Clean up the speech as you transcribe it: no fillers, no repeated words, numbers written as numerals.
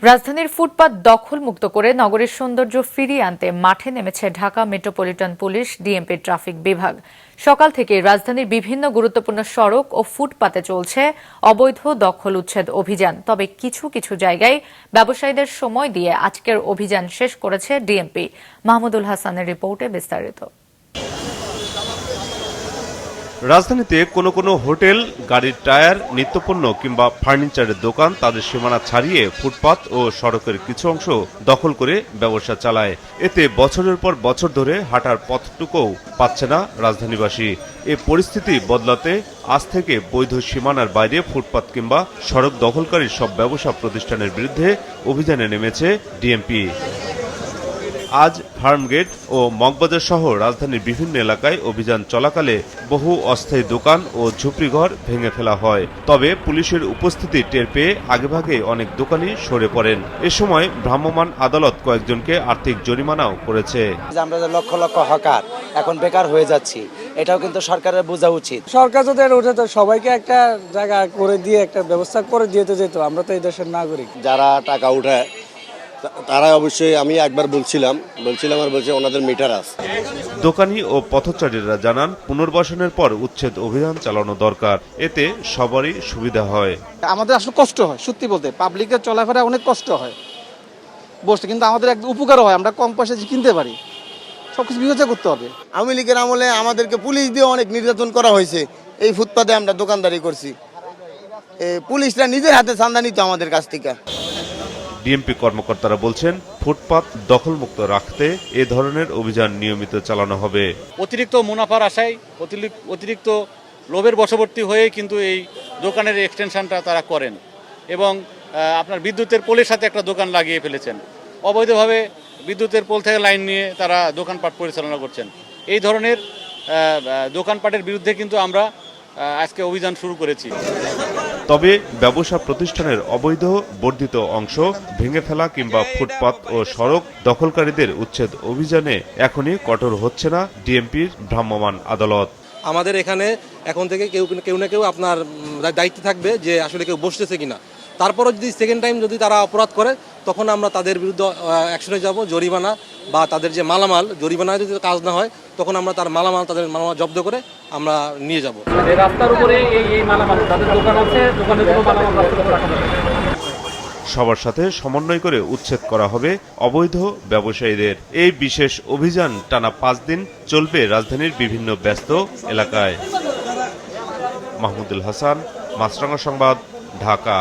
রাজধানীর ফুটপাত দখলমুক্ত করে নগরের সৌন্দর্য ফিরিয়ে আনতে মাঠে নেমেছে Dhaka metropolitan police DMP traffic বিভাগ। সকাল থেকে রাজধানীর বিভিন্ন গুরুত্বপূর্ণ সড়ক ও ফুটপাতে চলছে অবৈধ দখল উচ্ছেদ অভিযান। তবে কিছু কিছু জায়গায় ব্যবসায়ীদের সময় দিয়ে আজকের অভিযান শেষ করেছে ডিএমপি। মাহমুদুল হাসানের রিপোর্টে বিস্তারিত। রাজধানীতে কোনো কোনো হোটেল, গাড়ির টায়ার, নিত্যপণ্য কিংবা ফার্নিচারের দোকান তাদের সীমানা ছাড়িয়ে ফুটপাত ও সড়কের কিছু অংশ দখল করে ব্যবসা চালায়। এতে বছরের পর বছর ধরে হাঁটার পথটুকুও পাচ্ছে না রাজধানীবাসী। এ পরিস্থিতি বদলাতে আজ থেকে বৈধ সীমানার বাইরে ফুটপাত কিংবা সড়ক দখলকারী সব ব্যবসা প্রতিষ্ঠানের বিরুদ্ধে অভিযানে নেমেছে ডিএমপি। আজ ফার্মগেট ও মগবাজার সহ রাজধানীর বিভিন্ন এলাকায় অভিযান চলাকালে বহু অস্থায়ী দোকান ও ঝুপড়িঘর ভেঙে ফেলা হয়। তবে পুলিশের উপস্থিতি টের পেয়ে আগেভাগে অনেক দোকানি সরে পড়েন। এ সময় ভ্রাম্যমাণ আদালত কয়েকজনকে আর্থিক জরিমানাও করেছে। আমরা যে লক্ষ লক্ষ হকার এখন বেকার হয়ে যাচ্ছি, এটাও কিন্তু সরকারের বোঝা উচিত। সরকার যদি উঠে সবাইকে একটা জায়গা করে দিয়ে একটা ব্যবস্থা করে দিতে যেত। আমরা তো এই দেশের নাগরিক। যারা টাকা উঠায় তারা অবশ্যই, আমি একবার বলছিলাম আর বলছে ওনাদের মিটার আছে। দোকানি ও পথচারীরা জানান, পুনর্বাসনের পর উচ্ছেদ অভিযান চালানো দরকার, এতে সবারই সুবিধা হয়। আমাদের আসলে কষ্ট হয়, সত্যি বলতে পাবলিকের চলাফেরা অনেক কষ্ট হয় বসতে, কিন্তু আমাদের এক উপকারও হয়, আমরা কম পয়সা কিনতে পারি। সবকিছু বিবেচনা করতে হবে। আওয়ামী লীগের আমলে আমাদেরকে পুলিশ দিয়ে অনেক নির্যাতন করা হয়েছে। এই ফুটপাতে আমরা দোকানদারি করছি, পুলিশরা নিজের হাতে চাঁদা নিত আমাদের কাছ থেকে। ডিএমপি কর্মকর্তারা বলছেন, ফুটপাত দখলমুক্ত রাখতে এ ধরনের অভিযান নিয়মিত চালানো হবে। অতিরিক্ত মুনাফার আশায়, অতিরিক্ত লোভের বশবর্তী হয়ে কিন্তু এই দোকানের এক্সটেনশনটা তারা করেন এবং আপনার বিদ্যুতের পোলের সাথে একটা দোকান লাগিয়ে ফেলেছেন। অবৈধভাবে বিদ্যুতের পোল থেকে লাইন নিয়ে তারা দোকানপাট পরিচালনা করছেন। এই ধরনের দোকানপাটের বিরুদ্ধে কিন্তু আমরা আজকে অভিযান শুরু করেছি। তবে ব্যবসা প্রতিষ্ঠানের অবৈধ বর্ধিত অংশ ভেঙে ফেলা কিংবা ফুটপাত ও সড়ক দখলকারীদের উচ্ছেদ অভিযানে এখনই কঠোর হচ্ছে না ডিএমপির ভ্রাম্যমাণ আদালত। আমাদের এখানে এখন থেকে কেউ না কেউ আপনার দায়িত্ব থাকবে যে আসলে কেউ বসতেছে কিনা। তারপরও যদি সেকেন্ড টাইম যদি তারা অপরাধ করে, তখন আমরা তাদের বিরুদ্ধে অ্যাকশনে যাব, জরিমানা বা তাদের যে মালামাল, জরিমানা যদি কাজ না হয় তখন আমরা তাদের মালামাল জব্দ করে আমরা নিয়ে যাব। রাস্তার উপরে এই মালামাল তাদের দোকান আছে, দোকানের কোনো মালামাল রাস্তার উপরে রাখা যাবে না। সবার সাথে সমন্বয় করে উচ্ছেদ করা হবে অবৈধ ব্যবসায়ীদের। এই বিশেষ অভিযান টানা 5 দিন চলবে রাজধানীর বিভিন্ন ব্যস্ত এলাকায়। মাহমুদুল হাসান, মাছরাঙা সংবাদ, ঢাকা।